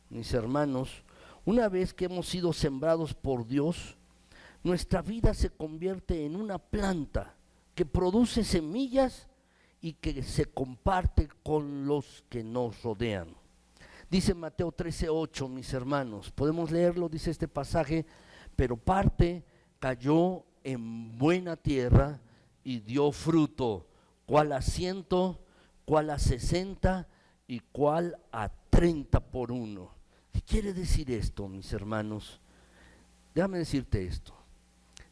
mis hermanos, una vez que hemos sido sembrados por Dios, nuestra vida se convierte en una planta que produce semillas y que se comparte con los que nos rodean. Dice Mateo 13:8, mis hermanos, podemos leerlo, dice este pasaje: pero parte cayó en buena tierra y dio fruto, cuál a 100, cuál a 60 y cuál a 30 por uno. ¿Qué quiere decir esto, mis hermanos? Déjame decirte esto.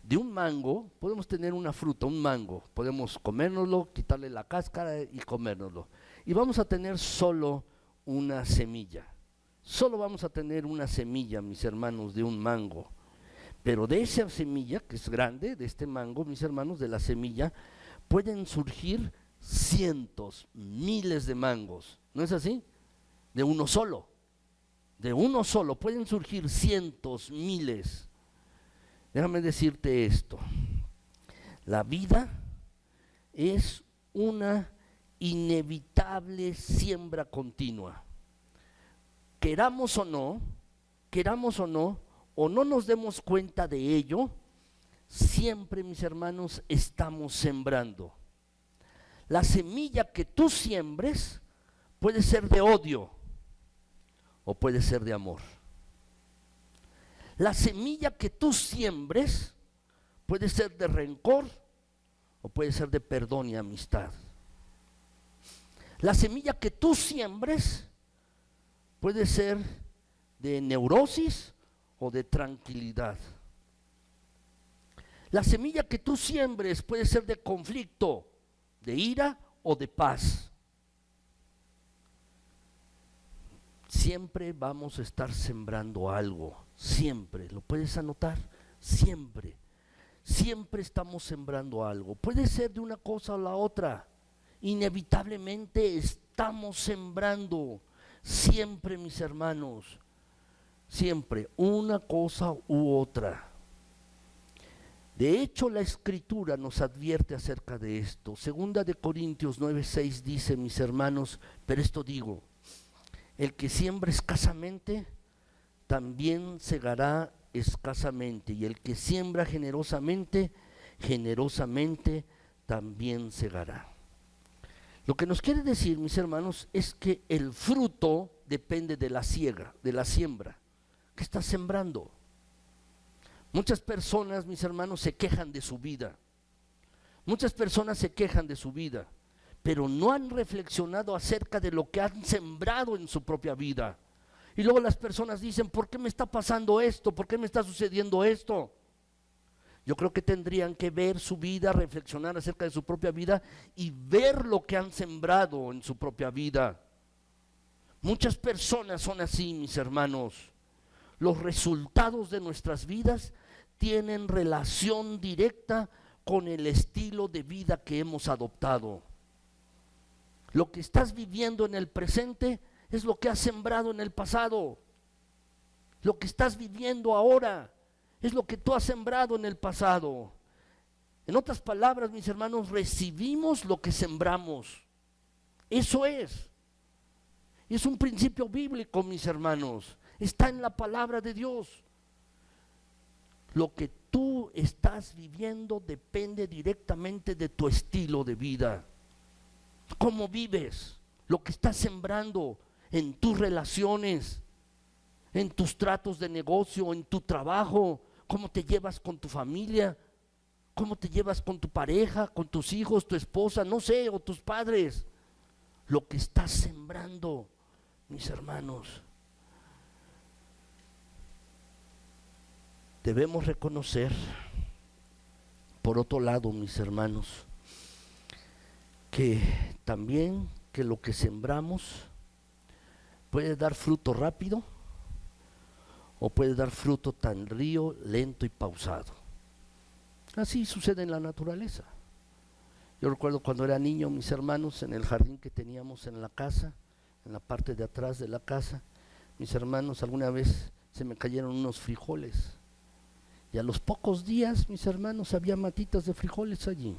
De un mango podemos tener una fruta, un mango, podemos comérnoslo, quitarle la cáscara y comérnoslo. Y vamos a tener solo una semilla. Solo vamos a tener una semilla, mis hermanos, de un mango. Pero de esa semilla, que es grande, de este mango, mis hermanos, de la semilla, pueden surgir cientos, miles de mangos. ¿No es así? De uno solo. de uno solo, pueden surgir cientos, miles. Déjame decirte esto, la vida es una inevitable siembra continua. Queramos o no, o no nos demos cuenta de ello, siempre, mis hermanos, estamos sembrando. La semilla que tú siembres puede ser de odio o puede ser de amor. La semilla que tú siembres puede ser de rencor o puede ser de perdón y amistad. La semilla que tú siembres puede ser de neurosis o de tranquilidad. La semilla que tú siembres puede ser de conflicto, de ira o de paz. Siempre vamos a estar sembrando algo, siempre, ¿lo puedes anotar? Siempre estamos sembrando algo. Puede ser de una cosa o la otra, inevitablemente estamos sembrando, siempre, mis hermanos, siempre, una cosa u otra. De hecho, la Escritura nos advierte acerca de esto. Segunda de Corintios 9:6 dice, mis hermanos, pero esto digo, el que siembra escasamente, también segará escasamente, y el que siembra generosamente, generosamente también segará. Lo que nos quiere decir, mis hermanos, es que el fruto depende de la siembra. ¿Qué estás sembrando? Muchas personas, mis hermanos, se quejan de su vida. Muchas personas se quejan de su vida, pero no han reflexionado acerca de lo que han sembrado en su propia vida. Y luego las personas dicen, ¿por qué me está pasando esto? ¿Por qué me está sucediendo esto? Yo creo que tendrían que ver su vida, reflexionar acerca de su propia vida y ver lo que han sembrado en su propia vida. Muchas personas son así, mis hermanos. Los resultados de nuestras vidas tienen relación directa con el estilo de vida que hemos adoptado. Lo que estás viviendo en el presente es lo que has sembrado en el pasado. Lo que estás viviendo ahora es lo que tú has sembrado en el pasado. En otras palabras, mis hermanos, recibimos lo que sembramos. Eso es. Y es un principio bíblico, mis hermanos. Está en la palabra de Dios. Lo que tú estás viviendo depende directamente de tu estilo de vida. ¿Cómo vives? Lo que estás sembrando en tus relaciones, en tus tratos de negocio, en tu trabajo, cómo te llevas con tu familia, cómo te llevas con tu pareja, con tus hijos, tu esposa, no sé, o tus padres. Lo que estás sembrando, mis hermanos. Debemos reconocer, por otro lado, mis hermanos, que también que lo que sembramos puede dar fruto rápido o puede dar fruto tan río, lento y pausado. Así sucede en la naturaleza. Yo recuerdo cuando era niño, mis hermanos, en el jardín que teníamos en la casa, en la parte de atrás de la casa, mis hermanos, alguna vez se me cayeron unos frijoles. Y a los pocos días, mis hermanos, había matitas de frijoles allí.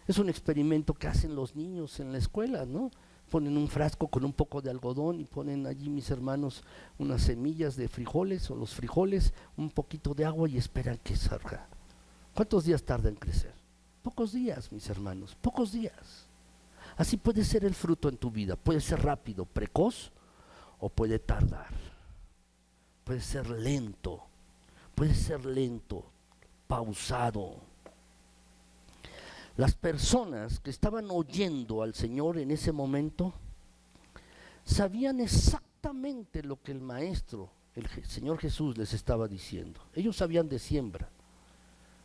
Es un experimento que hacen los niños en la escuela, ¿no? Ponen un frasco con un poco de algodón y ponen allí, mis hermanos, unas semillas de frijoles o los frijoles, un poquito de agua y esperan que salga. ¿Cuántos días tarda en crecer? Pocos días, mis hermanos, pocos días. Así puede ser el fruto en tu vida. Puede ser rápido, precoz, o puede tardar. Puede ser lento. Puede ser lento, pausado. Las personas que estaban oyendo al Señor en ese momento sabían exactamente lo que el Maestro, el Señor Jesús, les estaba diciendo. Ellos sabían de siembra.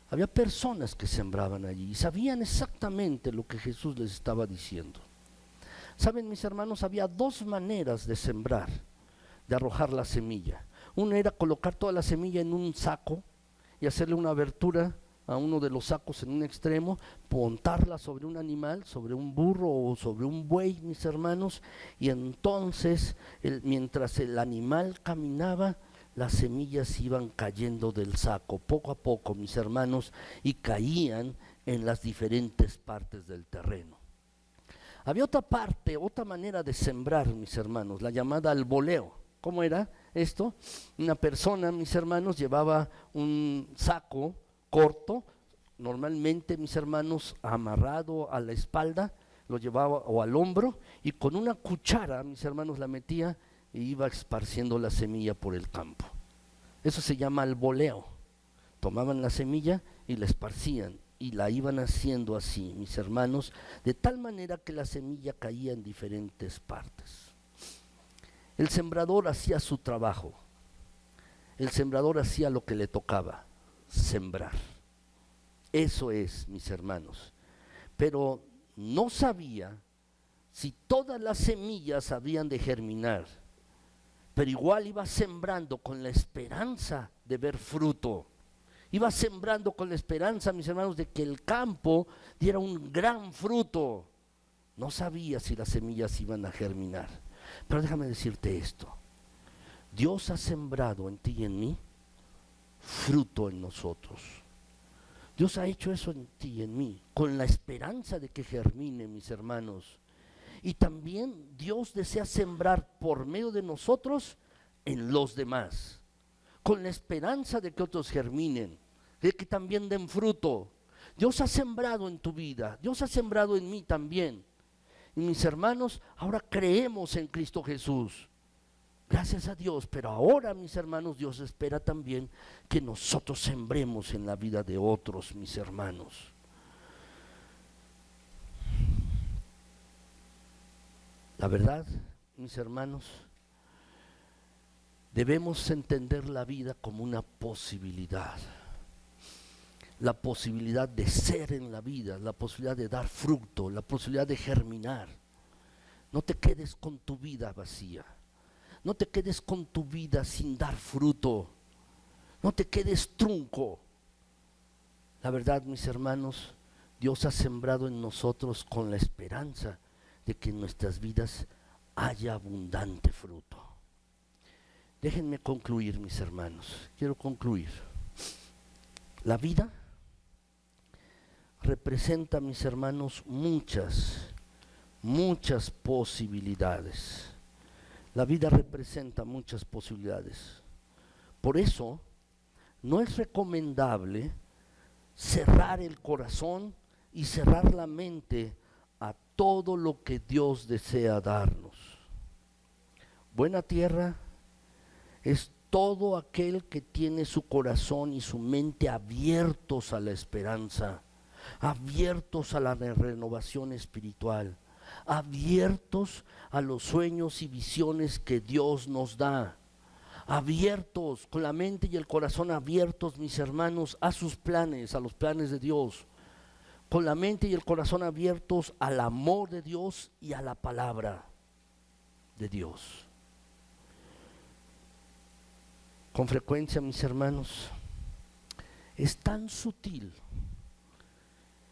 Había personas que sembraban allí y sabían exactamente lo que Jesús les estaba diciendo. Saben, mis hermanos, había dos maneras de sembrar, de arrojar la semilla. Una era colocar toda la semilla en un saco y hacerle una abertura a uno de los sacos en un extremo, montarla sobre un animal, sobre un burro o sobre un buey, mis hermanos, y entonces mientras el animal caminaba, las semillas iban cayendo del saco, poco a poco, mis hermanos, y caían en las diferentes partes del terreno. Había otra parte, otra manera de sembrar, mis hermanos, la llamada alboleo. ¿Cómo era esto? Una persona, mis hermanos, llevaba un saco corto, normalmente, mis hermanos, amarrado a la espalda, lo llevaba o al hombro, y con una cuchara, mis hermanos, la metía e iba esparciendo la semilla por el campo. Eso se llama alboleo. Tomaban la semilla y la esparcían, y la iban haciendo así, mis hermanos, de tal manera que la semilla caía en diferentes partes. El sembrador hacía su trabajo, el sembrador hacía lo que le tocaba, sembrar. Eso es, mis hermanos. Pero no sabía si todas las semillas habían de germinar, pero igual iba sembrando con la esperanza de ver fruto. Iba sembrando con la esperanza, mis hermanos, de que el campo diera un gran fruto. No sabía si las semillas iban a germinar. Pero déjame decirte esto. Dios ha sembrado en ti y en mí fruto en nosotros. Dios ha hecho eso en ti y en mí, con la esperanza de que germine, mis hermanos. Y también Dios desea sembrar por medio de nosotros en los demás, con la esperanza de que otros germinen, de que también den fruto. Dios ha sembrado en tu vida, Dios ha sembrado en mí también. Y mis hermanos, ahora creemos en Cristo Jesús. Gracias a Dios, pero ahora, mis hermanos, Dios espera también que nosotros sembremos en la vida de otros, mis hermanos. La verdad, mis hermanos, debemos entender la vida como una posibilidad. La posibilidad de ser en la vida, la posibilidad de dar fruto, la posibilidad de germinar. No te quedes con tu vida vacía. No te quedes con tu vida sin dar fruto. No te quedes trunco. La verdad, mis hermanos, Dios ha sembrado en nosotros con la esperanza de que en nuestras vidas haya abundante fruto. Déjenme concluir, mis hermanos. Quiero concluir. La vida representa, mis hermanos, muchas posibilidades. La vida representa muchas posibilidades. Por eso, no es recomendable cerrar el corazón y cerrar la mente a todo lo que Dios desea darnos. Buena tierra es todo aquel que tiene su corazón y su mente abiertos a la esperanza, abiertos a la renovación espiritual, abiertos a los sueños y visiones que Dios nos da, abiertos, con la mente y el corazón abiertos, mis hermanos, a sus planes, a los planes de Dios, con la mente y el corazón abiertos al amor de Dios y a la palabra de Dios. Con frecuencia, mis hermanos, es tan sutil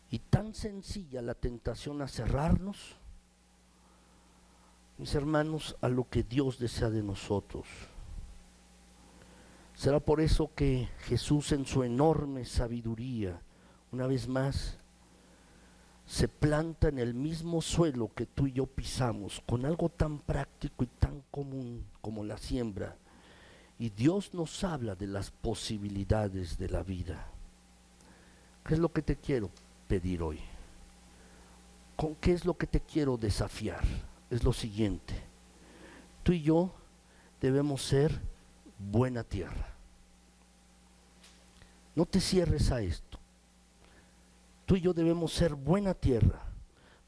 y tan sencilla la tentación a cerrarnos, mis hermanos, a lo que Dios desea de nosotros. Será por eso que Jesús, en su enorme sabiduría, una vez más, se planta en el mismo suelo que tú y yo pisamos, con algo tan práctico y tan común como la siembra. Y Dios nos habla de las posibilidades de la vida. ¿Qué es lo que te quiero pedir hoy? ¿Con qué es lo que te quiero desafiar? Es lo siguiente: tú y yo debemos ser buena tierra. No te cierres a esto. Tú y yo debemos ser buena tierra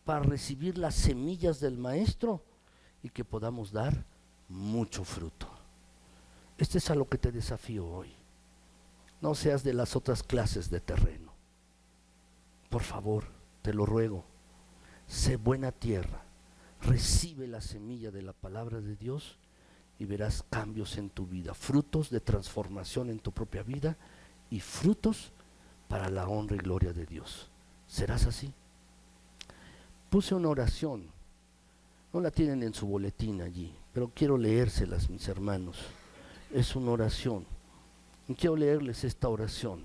para recibir las semillas del Maestro y que podamos dar mucho fruto. Este es a lo que te desafío hoy. No seas de las otras clases de terreno. Por favor, te lo ruego, sé buena tierra, recibe la semilla de la palabra de Dios y verás cambios en tu vida, frutos de transformación en tu propia vida y frutos para la honra y gloria de Dios. ¿Serás así? Puse una oración, no la tienen en su boletín allí, pero quiero leérselas, mis hermanos. Es una oración, y quiero leerles esta oración.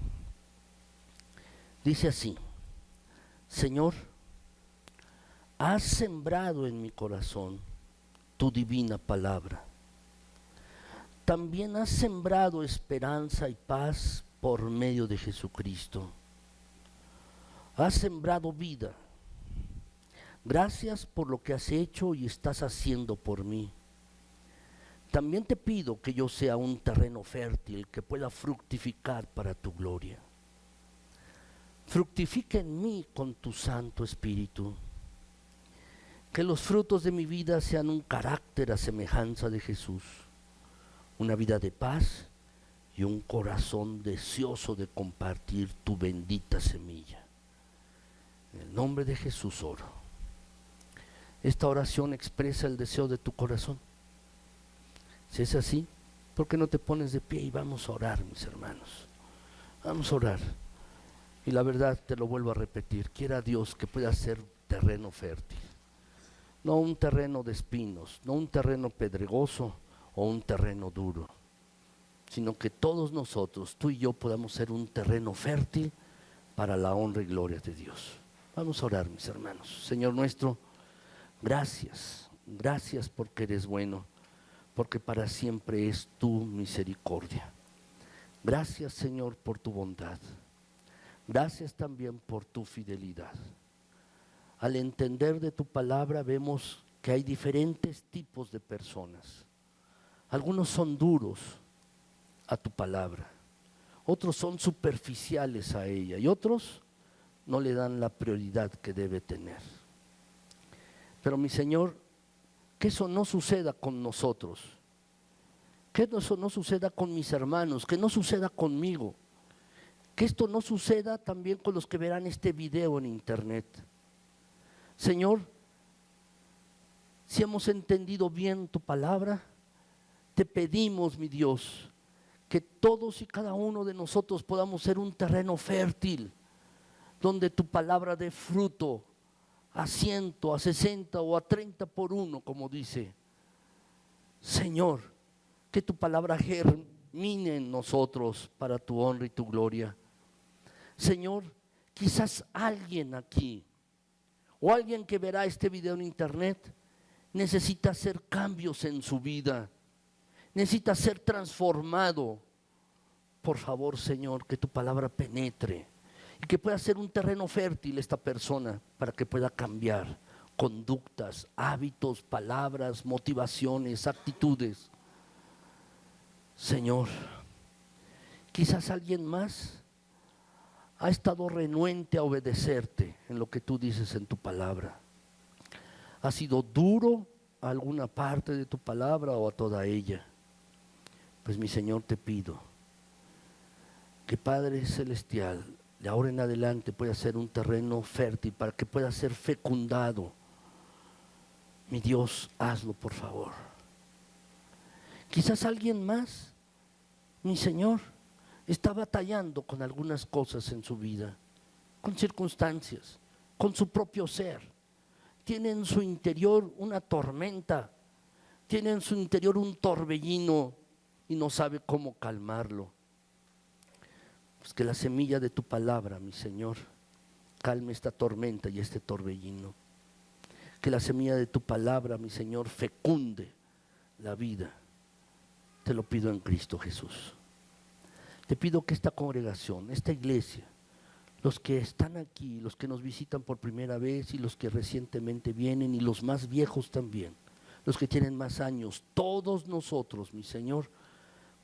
Dice así: Señor, has sembrado en mi corazón tu divina palabra. También has sembrado esperanza y paz por medio de Jesucristo. Has sembrado vida. Gracias por lo que has hecho y estás haciendo por mí. También te pido que yo sea un terreno fértil que pueda fructificar para tu gloria. Fructifica en mí con tu Santo Espíritu. Que los frutos de mi vida sean un carácter a semejanza de Jesús, una vida de paz y un corazón deseoso de compartir tu bendita semilla. En el nombre de Jesús oro. Esta oración expresa el deseo de tu corazón. Si es así, ¿por qué no te pones de pie y vamos a orar, mis hermanos? Vamos a orar. Y la verdad, te lo vuelvo a repetir, quiera Dios que pueda ser terreno fértil. No un terreno de espinos, no un terreno pedregoso o un terreno duro, sino que todos nosotros, tú y yo, podamos ser un terreno fértil para la honra y gloria de Dios. Vamos a orar, mis hermanos. Señor nuestro, gracias, gracias porque eres bueno, porque para siempre es tu misericordia. Gracias, Señor, por tu bondad. Gracias también por tu fidelidad. Al entender de tu palabra vemos que hay diferentes tipos de personas. Algunos son duros a tu palabra, otros son superficiales a ella y otros no le dan la prioridad que debe tener. Pero mi Señor, que eso no suceda con nosotros, que eso no suceda con mis hermanos, que no suceda conmigo, que esto no suceda también con los que verán este video en internet. Señor, si hemos entendido bien tu palabra, te pedimos, mi Dios, que todos y cada uno de nosotros podamos ser un terreno fértil, donde tu palabra dé fruto a 100, a 60 o a 30 por uno, como dice. Señor, que tu palabra germine en nosotros para tu honra y tu gloria. Señor, quizás alguien aquí o alguien que verá este video en internet necesita hacer cambios en su vida, necesita ser transformado. Por favor, Señor, que tu palabra penetre y que pueda ser un terreno fértil esta persona para que pueda cambiar conductas, hábitos, palabras, motivaciones, actitudes. Señor, quizás alguien más ha estado renuente a obedecerte en lo que tú dices en tu palabra. Ha sido duro a alguna parte de tu palabra o a toda ella. Pues mi Señor, te pido que Padre Celestial, de ahora en adelante pueda ser un terreno fértil para que pueda ser fecundado. Mi Dios, hazlo por favor. Quizás alguien más, mi Señor, está batallando con algunas cosas en su vida, con circunstancias, con su propio ser. Tiene en su interior una tormenta, tiene en su interior un torbellino y no sabe cómo calmarlo. Pues que la semilla de tu palabra, mi Señor, calme esta tormenta y este torbellino. Que la semilla de tu palabra, mi Señor, fecunde la vida. Te lo pido en Cristo Jesús. Te pido que esta congregación, esta iglesia, los que están aquí, los que nos visitan por primera vez y los que recientemente vienen y los más viejos también, los que tienen más años, todos nosotros, mi Señor,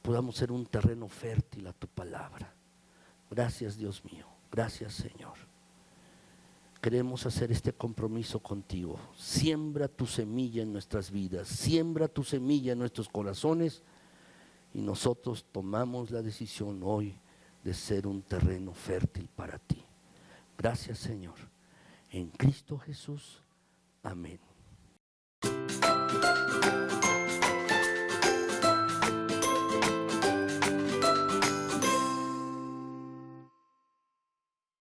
podamos ser un terreno fértil a tu palabra. Gracias, Dios mío, gracias, Señor. Queremos hacer este compromiso contigo. Siembra tu semilla en nuestras vidas, siembra tu semilla en nuestros corazones. Y nosotros tomamos la decisión hoy de ser un terreno fértil para ti. Gracias, Señor. En Cristo Jesús. Amén.